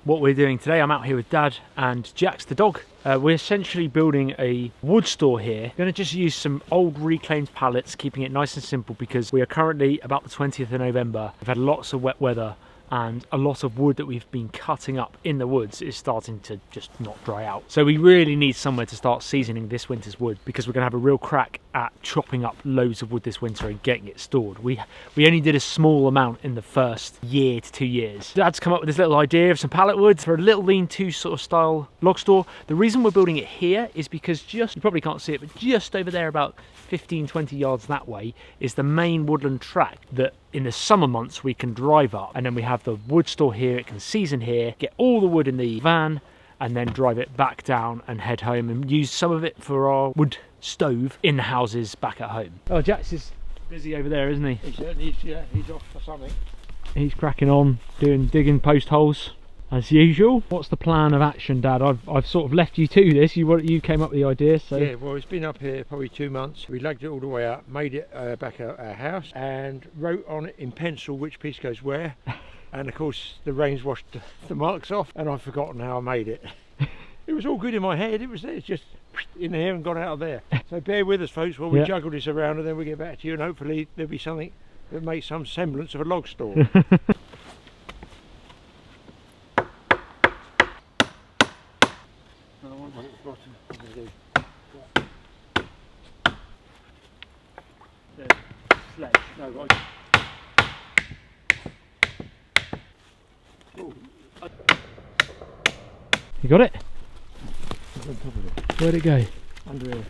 what we're doing today. I'm out here with Dad and Jax the dog. We're essentially building a wood store here. We're going to just use some old reclaimed pallets, keeping it nice and simple because we are currently about the 20th of November. We've had lots of wet weather and a lot of wood that we've been cutting up in the woods is starting to just not dry out. So we really need somewhere to start seasoning this winter's wood because we're going to have a real crack at chopping up loads of wood this winter and getting it stored. We only did a small amount in the first year to 2 years. Dad's come up with this little idea of some pallet wood for a little lean-to sort of style log store. The reason we're building it here is because just, you probably can't see it, but just over there about 15-20 yards that way is the main woodland track that in the summer months we can drive up, and then we have the wood store here. It can season here, get all the wood in the van and then drive it back down and head home and use some of it for our wood stove in the houses back at home. Oh, Jax is busy over there, isn't he? He certainly is, yeah, he's off for something. He's cracking on, digging post holes as usual. What's the plan of action, Dad? I've sort of left you to this. You came up with the idea, so yeah. Well, it's been up here probably 2 months. We lugged it all the way up, made it back at our house, and wrote on it in pencil which piece goes where. And of course, the rain's washed the marks off, and I've forgotten how I made it. It was all good in my head. It was there, it's just in there and got out of there. So bear with us, folks, while we juggle this around, and then we get back to you, and hopefully there'll be something that makes some semblance of a log store. You got it? Where'd it go? Under here.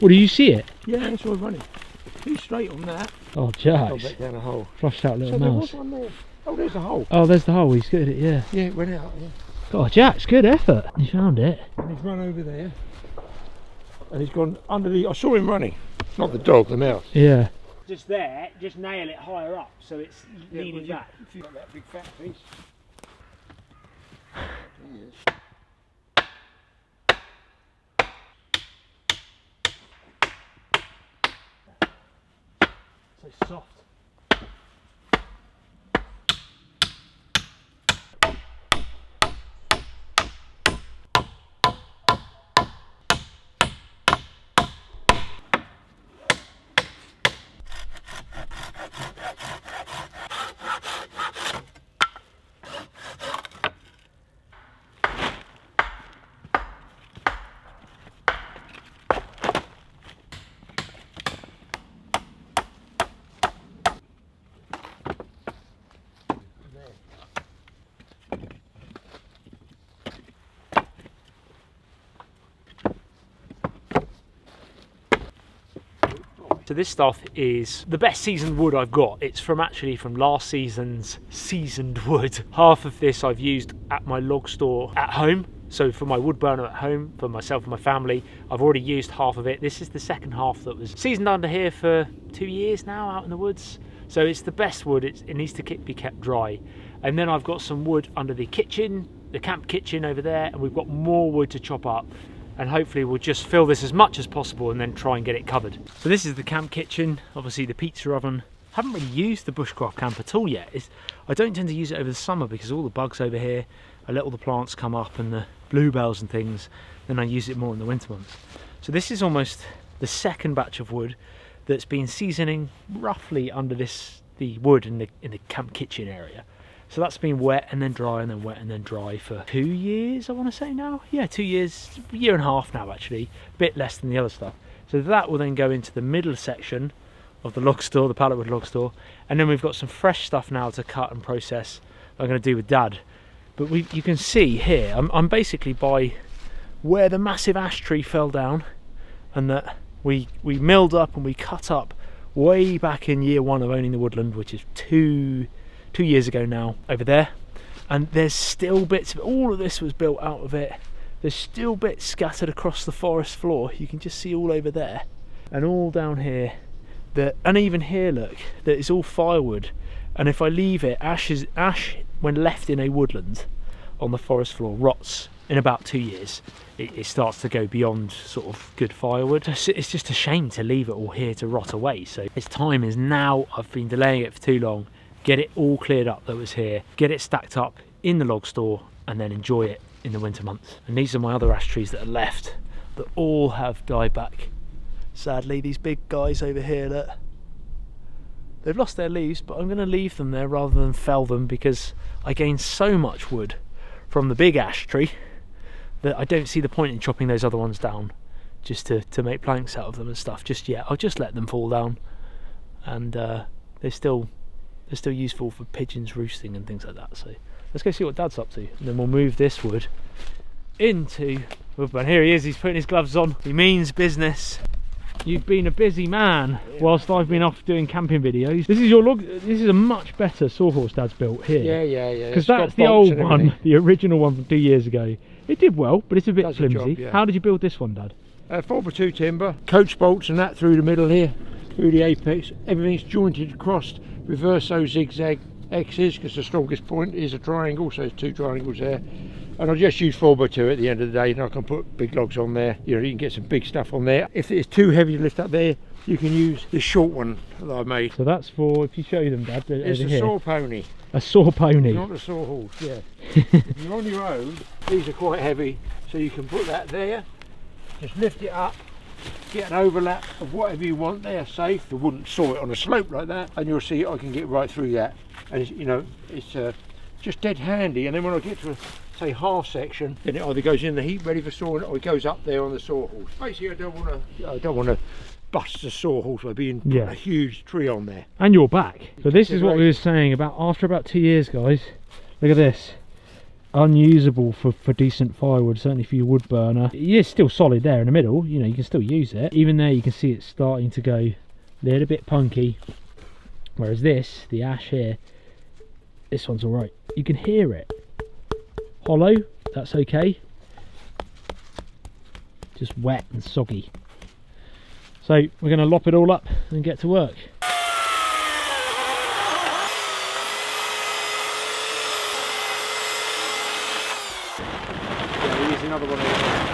Well, do you see it? Yeah, that's all running. He's straight on that. Oh, Jax. Back down the hole. Flushed out little So there mouse. was one there. Oh, there's the hole. Oh, there's the hole. He's good at it, yeah. Yeah, it went out. Yeah. Oh, Jax, good effort. You found it. And he's run over there. And he's gone under the... I saw him running. Not the dog, the mouse. Yeah. Just there, just nail it higher up so it's leaning well, back. If you've got that big fat piece. Yes. So soft. So this stuff is the best seasoned wood I've got. It's actually from last season's seasoned wood. Half of this I've used at my log store at home. So for my wood burner at home, for myself and my family, I've already used half of it. This is the second half that was seasoned under here for 2 years now out in the woods. So it's the best wood. It needs to be kept dry. And then I've got some wood under the kitchen, the camp kitchen over there, and we've got more wood to chop up. And hopefully we'll just fill this as much as possible and then try and get it covered. So this is the camp kitchen, obviously the pizza oven. I haven't really used the bushcraft camp at all yet. I don't tend to use it over the summer because all the bugs over here, I let all the plants come up and the bluebells and things, then I use it more in the winter months. So this is almost the second batch of wood that's been seasoning roughly under the wood in the camp kitchen area. So that's been wet and then dry and then wet and then dry for 2 years, I want to say now. Yeah, 2 years, a year and a half now actually, a bit less than the other stuff. So that will then go into the middle section of the log store, the pallet wood log store. And then we've got some fresh stuff now to cut and process that I'm going to do with Dad. But you can see here, I'm basically by where the massive ash tree fell down and that we milled up and we cut up way back in year 1 of owning the woodland, which is two years ago now, over there. And there's still bits of it. All of this was built out of it. There's still bits scattered across the forest floor. You can just see all over there and all down here, and even here, look, that is all firewood. And if I leave it, ash when left in a woodland on the forest floor rots in about 2 years. It starts to go beyond sort of good firewood. It's just a shame to leave it all here to rot away. So its time is now. I've been delaying it for too long. Get it all cleared up that was here, get it stacked up in the log store, and then enjoy it in the winter months. And these are my other ash trees that are left that all have died back. Sadly, these big guys over here, look, they've lost their leaves, but I'm going to leave them there rather than fell them, because I gain so much wood from the big ash tree that I don't see the point in chopping those other ones down just to make planks out of them and stuff just yet. I'll just let them fall down, and they're still useful for pigeons roosting and things like that. So let's go see what Dad's up to, and then we'll move this wood into woodburn. Here he is, he's putting his gloves on. He means business. You've been a busy man whilst I've been off doing camping videos. This is your log. This is a much better sawhorse Dad's built here. Yeah. Because that's the old one, the original one from 2 years ago. It did well, but it's a bit flimsy. Job, yeah. How did you build this one, Dad? 4x2 timber, coach bolts and that through the middle here, through the apex. Everything's jointed, crossed, reverse those zigzag X's, because the strongest point is a triangle, so there's 2 triangles there. And I'll just use 4x2 at the end of the day, and I can put big logs on there. You know, you can get some big stuff on there. If it's too heavy to lift up there, you can use this short one that I made. So that's for, if you show them, Dad, It's a saw pony. A saw pony. Not a saw horse, yeah. If you're on your own, these are quite heavy, so you can put that there. Just lift it up, get an overlap of whatever you want there, safe. I wouldn't saw it on a slope like that, and you'll see I can get right through that. And it's, you know, it's just dead handy. And then when I get to say half section, then it either goes in the heap ready for sawing, or it goes up there on the sawhorse. Basically, I don't want to bust the sawhorse by being a huge tree on there. And your back. So this is what we were saying about after about 2 years, guys. Look at this. Unusable for decent firewood, certainly for your wood burner. It is still solid there in the middle, you know, you can still use it. Even there you can see it's starting to go a little bit punky, whereas this, the ash here, this one's alright. You can hear it. Hollow, that's okay. Just wet and soggy. So we're going to lop it all up and get to work. Another one over there.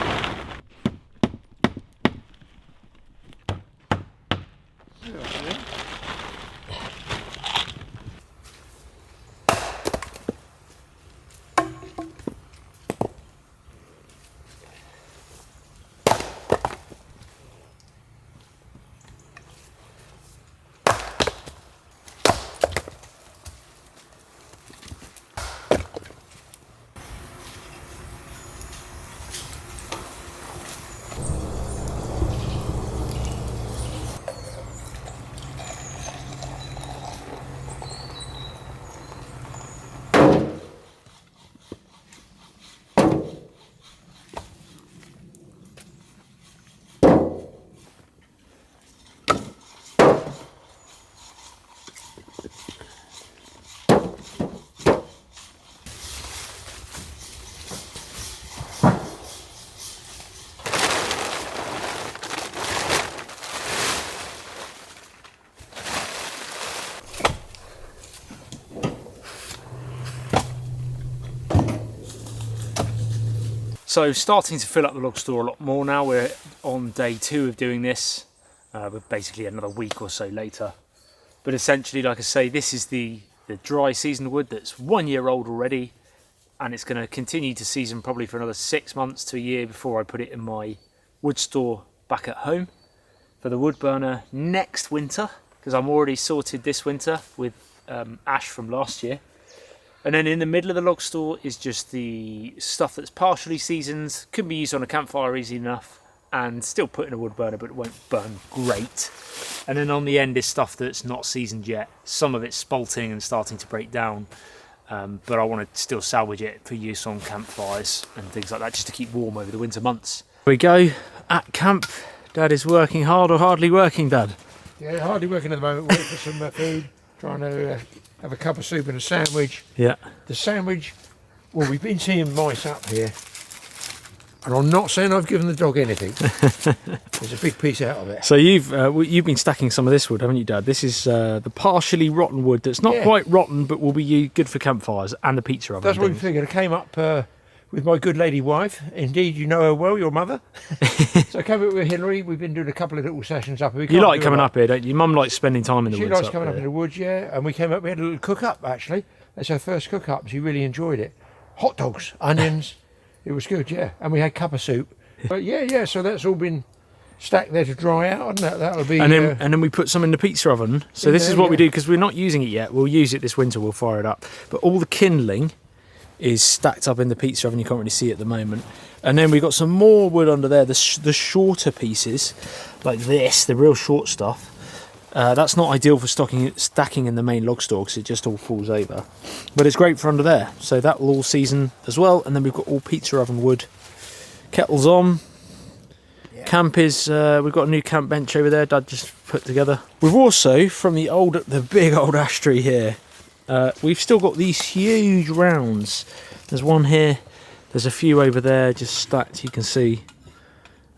So starting to fill up the log store a lot more now. We're on day 2 of doing this. We're basically another week or so later. But essentially, like I say, this is the dry seasoned wood that's 1 year old already, and it's going to continue to season probably for another 6 months to a year before I put it in my wood store back at home for the wood burner next winter, because I'm already sorted this winter with ash from last year. And then in the middle of the log store is just the stuff that's partially seasoned, can be used on a campfire easy enough, and still put in a wood burner, but it won't burn great. And then on the end is stuff that's not seasoned yet. Some of it's spalting and starting to break down, but I want to still salvage it for use on campfires and things like that, just to keep warm over the winter months. Here we go, at camp. Dad is working hard, or hardly working, Dad? Yeah, hardly working at the moment, waiting for some food, trying to have a cup of soup and a sandwich. Yeah. The sandwich, well, we've been seeing mice up here, and I'm not saying I've given the dog anything. There's a big piece out of it. So you've been stacking some of this wood, haven't you, Dad? This is the partially rotten wood that's not quite rotten, but will be good for campfires and the pizza oven. That's what we figured. I came up with my good lady wife. Indeed, you know her well, your mother. So I came up with Hillary. We've been doing a couple of little sessions up here. You like coming up here, don't you? Your mum likes spending time in the woods. She likes coming up in the woods, yeah. And we came up, we had a little cook-up, actually. That's her first cook-up. She really enjoyed it. hot dogs, onions. It was good, yeah. And we had cup of soup. But yeah, so that's all been stacked there to dry out, and that'll be. And then we put some in the pizza oven. So this is what we do, because we're not using it yet. We'll use it this winter. We'll fire it up. But all the kindling is stacked up in the pizza oven. You can't really see it at the moment. And then we've got some more wood under there. The shorter pieces, like this, the real short stuff. That's not ideal for stacking in the main log store because it just all falls over. But it's great for under there. So that will all season as well. And then we've got all pizza oven wood. Kettles on. Camp is, we've got a new camp bench over there Dad just put together. We've also, from the big old ash tree here, we've still got these huge rounds. There's one here, there's a few over there just stacked, you can see.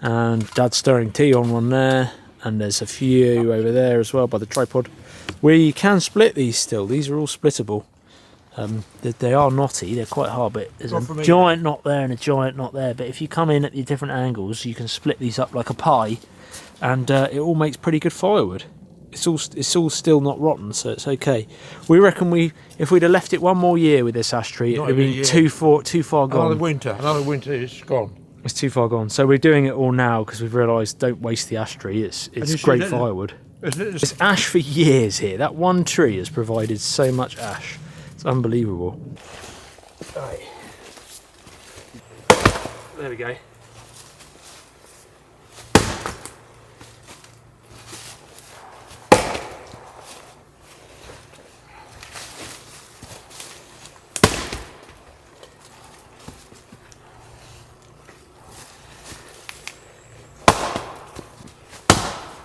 And Dad's stirring tea on one there, and there's a few over there as well by the tripod. We can split these still, these are all splittable. They are knotty, they're quite hard, but there's a giant knot there and a giant knot there. But if you come in at the different angles, you can split these up like a pie, and it all makes pretty good firewood. It's all still not rotten, so it's okay. We reckon if we'd have left it one more year with this ash tree, it would have been too far gone. Another winter is gone. It's too far gone. So we're doing it all now because we've realised don't waste the ash tree. It's great firewood. It's ash for years here. That one tree has provided so much ash. Unbelievable. Right. There we go.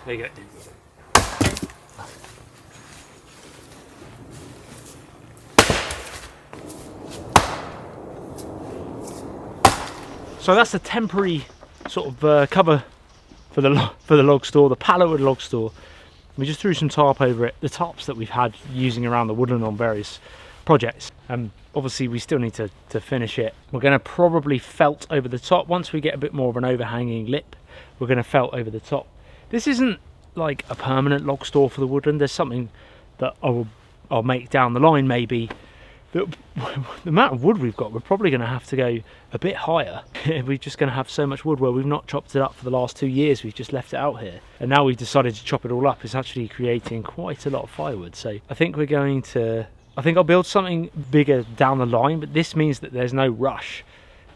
There you go. So that's the temporary sort of cover for the log store, the pallet log store. We just threw some tarp over it, the tarps that we've had using around the woodland on various projects. Obviously we still need to finish it. We're going to probably felt over the top. Once we get a bit more of an overhanging lip, we're going to felt over the top. This isn't like a permanent log store for the woodland. There's something that I'll make down the line maybe. But the amount of wood we've got, we're probably going to have to go a bit higher. We're just going to have so much wood where we've not chopped it up for the last 2 years. We've just left it out here. And now we've decided to chop it all up. It's actually creating quite a lot of firewood. So I think I'll build something bigger down the line, but this means that there's no rush.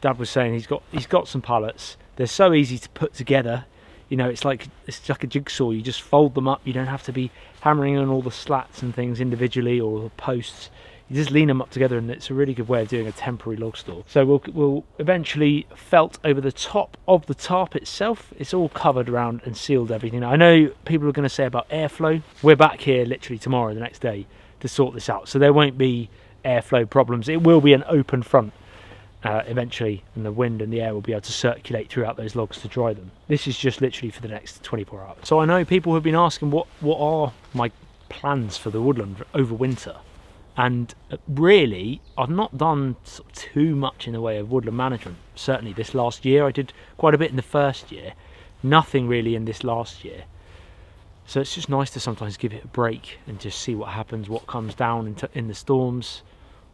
Dad was saying he's got some pallets. They're so easy to put together. You know, it's like a jigsaw. You just fold them up. You don't have to be hammering on all the slats and things individually or the posts. You just lean them up together, and it's a really good way of doing a temporary log store. So we'll eventually felt over the top of the tarp itself. It's all covered around and sealed everything. I know people are going to say about airflow. We're back here literally tomorrow, the next day, to sort this out. So there won't be airflow problems. It will be an open front eventually, and the wind and the air will be able to circulate throughout those logs to dry them. This is just literally for the next 24 hours. So I know people have been asking what are my plans for the woodland over winter. And really, I've not done too much in the way of woodland management. Certainly this last year, I did quite a bit in the first year. Nothing really in this last year. So it's just nice to sometimes give it a break and just see what happens, what comes down in the storms,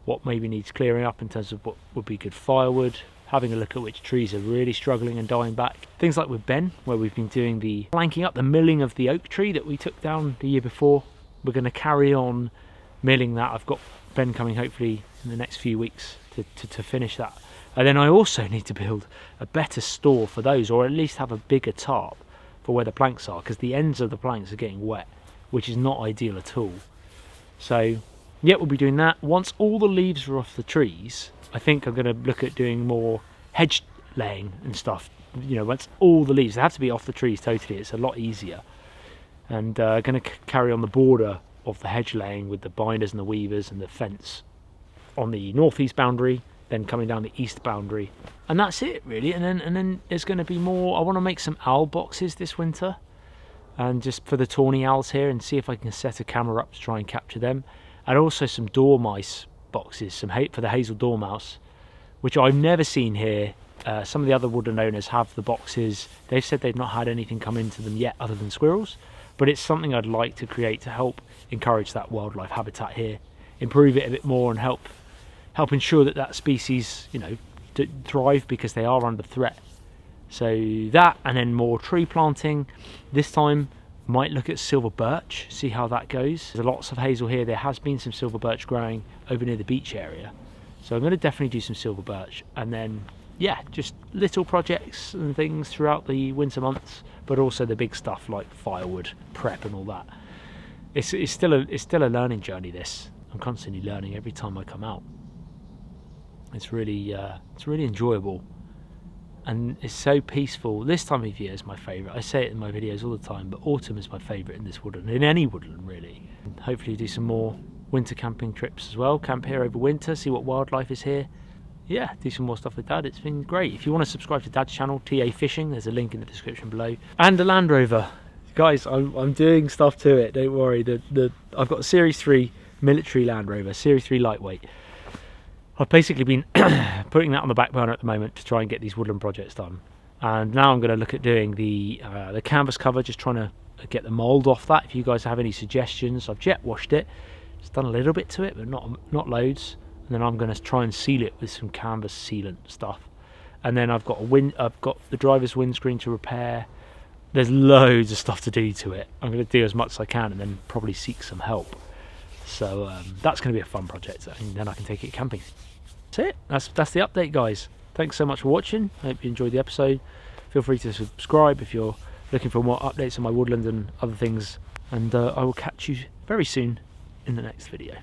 what maybe needs clearing up in terms of what would be good firewood, having a look at which trees are really struggling and dying back. Things like with Ben, where we've been doing the planking up, the milling of the oak tree that we took down the year before. We're going to carry on milling that. I've got Ben coming hopefully in the next few weeks to finish that. And then I also need to build a better store for those, or at least have a bigger tarp for where the planks are, because the ends of the planks are getting wet, which is not ideal at all. So yeah, we'll be doing that. Once all the leaves are off the trees, I think I'm going to look at doing more hedge laying and stuff. You know, once all the leaves, they have to be off the trees totally, it's a lot easier. And going to carry on the border of the hedge laying with the binders and the weavers and the fence on the northeast boundary, then coming down the east boundary, and that's it really. And then there's going to be more. I want to make some owl boxes this winter, and just for the tawny owls here, and see if I can set a camera up to try and capture them, and also some dormice boxes, for the hazel dormouse, which I've never seen here. Some of the other woodland owners have the boxes. They've said they've not had anything come into them yet other than squirrels, but it's something I'd like to create to help encourage that wildlife habitat here, improve it a bit more, and help, help ensure that that species, you know, thrive, because they are under threat. So that, and then more tree planting. This time might look at silver birch, see how that goes. There's lots of hazel here. There has been some silver birch growing over near the beach area, so I'm going to definitely do some silver birch. And then yeah, just little projects and things throughout the winter months, but also the big stuff like firewood prep and all that. It's still a learning journey, this. I'm constantly learning every time I come out. It's really enjoyable, and it's so peaceful. This time of year is my favourite. I say it in my videos all the time, but autumn is my favourite in this woodland, in any woodland really. And hopefully do some more winter camping trips as well. Camp here over winter, see what wildlife is here. Yeah, do some more stuff with Dad. It's been great. If you want to subscribe to Dad's channel, TA Fishing, there's a link in the description below. And the Land Rover. Guys, I'm doing stuff to it, don't worry. I've got a Series 3 military Land Rover, Series 3 lightweight. I've basically been putting that on the back burner at the moment to try and get these woodland projects done. And now I'm going to look at doing the canvas cover, just trying to get the mould off that. If you guys have any suggestions, I've jet washed it. Just done a little bit to it, but not loads. And then I'm going to try and seal it with some canvas sealant stuff. And then I've got the driver's windscreen to repair. There's loads of stuff to do to it. I'm going to do as much as I can and then probably seek some help. So that's going to be a fun project, and then I can take it camping. That's it. That's the update, guys. Thanks so much for watching. I hope you enjoyed the episode. Feel free to subscribe if you're looking for more updates on my woodland and other things. And I will catch you very soon in the next video.